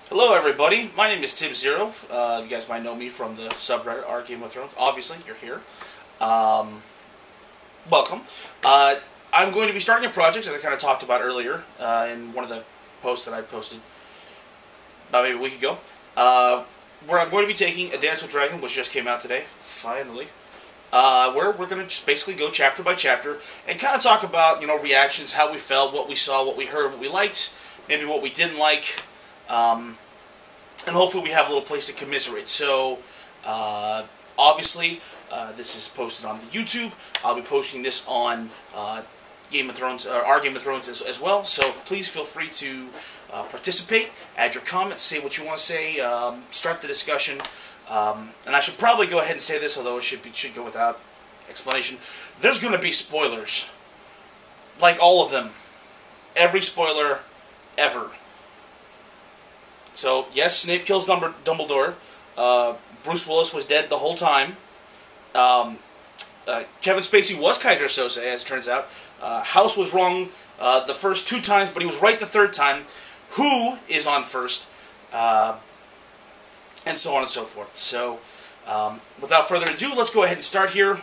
Hello everybody, my name is Tim Zero. You guys might know me from the subreddit r Game of Thrones. Obviously, you're here. Um, Welcome. I'm going to be starting a project, as I kind of talked about earlier in one of the posts that I posted about maybe a week ago, where I'm going to be taking A Dance with Dragon, which just came out today, finally, where we're going to just basically go chapter by chapter and kind of talk about, reactions, how we felt, what we saw, what we heard, what we liked, maybe what we didn't like, and hopefully we have a little place to commiserate. So, obviously, this is posted on the YouTube. I'll be posting this on Game of Thrones, our Game of Thrones as well. So please feel free to participate, add your comments, say what you want to say, start the discussion. And I should probably go ahead and say this, although it should go without explanation. There's going to be spoilers, like all of them, every spoiler ever. So, yes, Snape kills Dumbledore. Bruce Willis was dead the whole time. Kevin Spacey was Kaiser Soze, as it turns out. House was wrong the first 2 times, but he was right the 3rd time. Who is on first? And so on and so forth. So, without further ado, let's go ahead and start here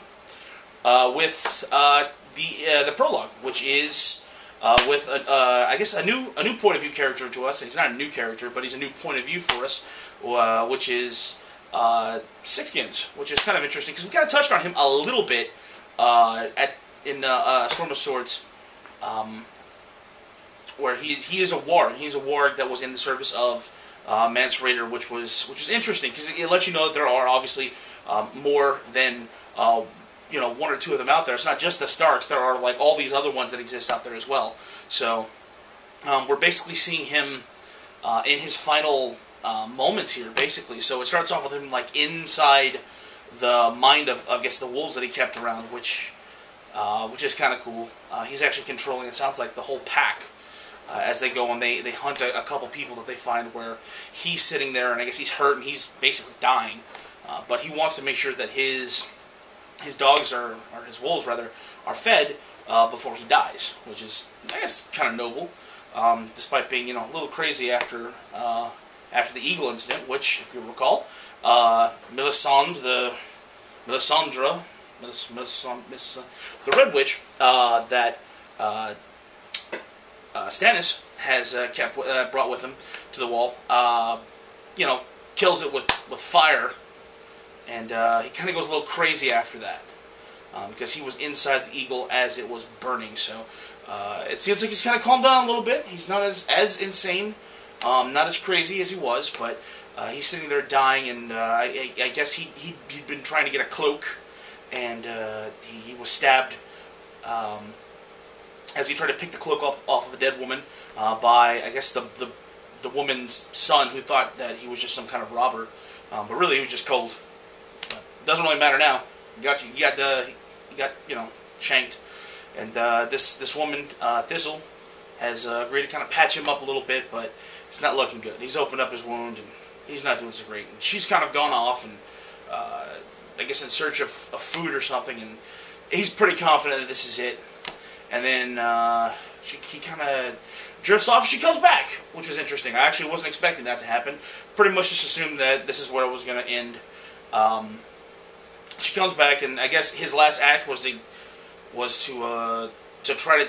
with the prologue, which is with I guess a new point of view character to us. He's not a new character, but he's a new point of view for us, which is Sixskins, which is kind of interesting because we kind of touched on him a little bit in Storm of Swords, where he is a warg. He's a warg that was in the service of Mance Rayder, which was interesting because it lets you know that there are obviously more than 1 or 2 of them out there. It's not just the Starks. There are like all these other ones that exist out there as well. So we're basically seeing him in his final moments here, basically. So it starts off with him like inside the mind of, I guess, the wolves that he kept around, which is kind of cool. He's actually controlling, it sounds like, the whole pack as they go and they hunt a couple people that they find where he's sitting there, and I guess he's hurt and he's basically dying. But he wants to make sure that his dogs or his wolves rather are fed before he dies, which is, I guess, kind of noble, despite being a little crazy after the eagle incident, which, if you recall, Melisandre, the Red Witch that Stannis has brought with him to the wall, kills it with fire. And he kind of goes a little crazy after that, because he was inside the eagle as it was burning. So it seems like he's kind of calmed down a little bit. He's not as insane, not as crazy as he was, but he's sitting there dying, and I guess he'd been trying to get a cloak, and he was stabbed as he tried to pick the cloak off of a dead woman by, I guess, the woman's son, who thought that he was just some kind of robber, but really he was just cold. Doesn't really matter now. You got shanked, and this woman Thistle has agreed to kind of patch him up a little bit, but it's not looking good. He's opened up his wound, and he's not doing so great. And she's kind of gone off, and I guess in search of food or something, and he's pretty confident that this is it. And then he kind of drifts off. She comes back, which was interesting. I actually wasn't expecting that to happen. Pretty much just assumed that this is where it was going to end. She comes back, and I guess his last act was to try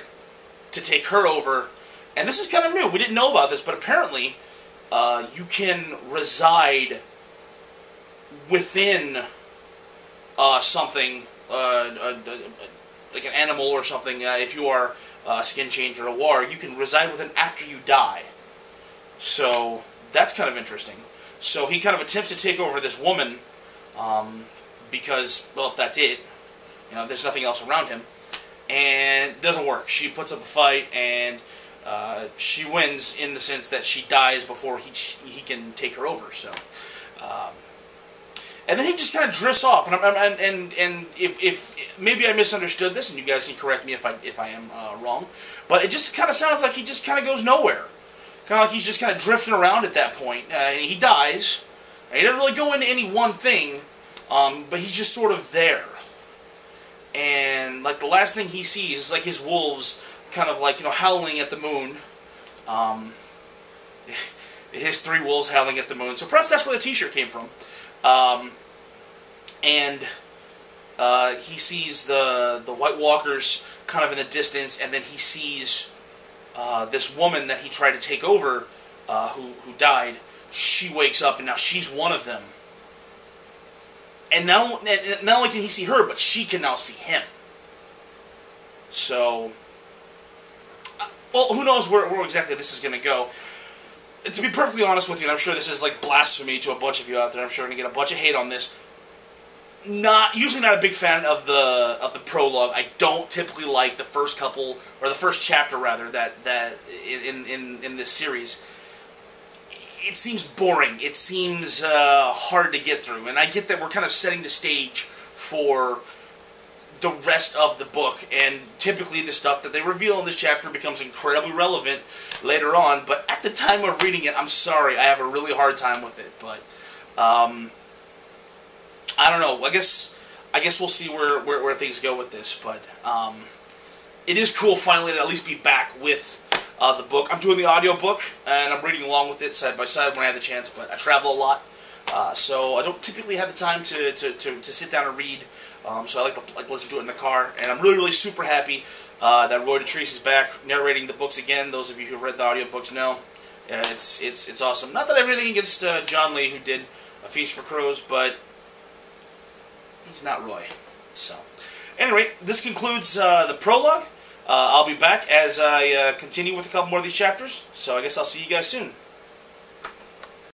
to take her over. And this is kind of new. We didn't know about this, but apparently you can reside within something, like an animal or something. If you are a skin changer or a warg, you can reside within after you die. So that's kind of interesting. So he kind of attempts to take over this woman, because, well, that's it. There's nothing else around him. And it doesn't work. She puts up a fight, and she wins in the sense that she dies before he can take her over. So, and then he just kind of drifts off. And if maybe I misunderstood this, and you guys can correct me if I am wrong, but it just kind of sounds like he just kind of goes nowhere. Kind of like he's just kind of drifting around at that point. He dies. He doesn't really go into any one thing, but he's just sort of there. And like the last thing he sees is like his wolves kind of like howling at the moon. his three wolves howling at the moon. So perhaps that's where the T-shirt came from. And he sees the White Walkers kind of in the distance, and then he sees this woman that he tried to take over, who died. She wakes up, and now she's one of them. And not only can he see her, but she can now see him. So, well, who knows where exactly this is going to go. To be perfectly honest with you, and I'm sure this is like blasphemy to a bunch of you out there, I'm sure I'm going to get a bunch of hate on this. Usually not a big fan of the prologue. I don't typically like the first couple, or the first chapter rather, that in this series. It seems boring. It seems hard to get through, and I get that we're kind of setting the stage for the rest of the book, and typically the stuff that they reveal in this chapter becomes incredibly relevant later on, but at the time of reading it, I'm sorry, I have a really hard time with it, but I don't know, I guess we'll see where things go with this, but it is cool finally to at least be back with the book. I'm doing the audiobook, and I'm reading along with it side by side when I have the chance, but I travel a lot, so I don't typically have the time to sit down and read, so I like to listen to it in the car, and I'm really super happy that Roy Dotrice is back narrating the books again. Those of you who've read the audiobooks know. It's awesome. Not that I have anything against John Lee, who did A Feast for Crows, but he's not Roy. So, anyway, this concludes the prologue. I'll be back as I continue with a couple more of these chapters, so I guess I'll see you guys soon.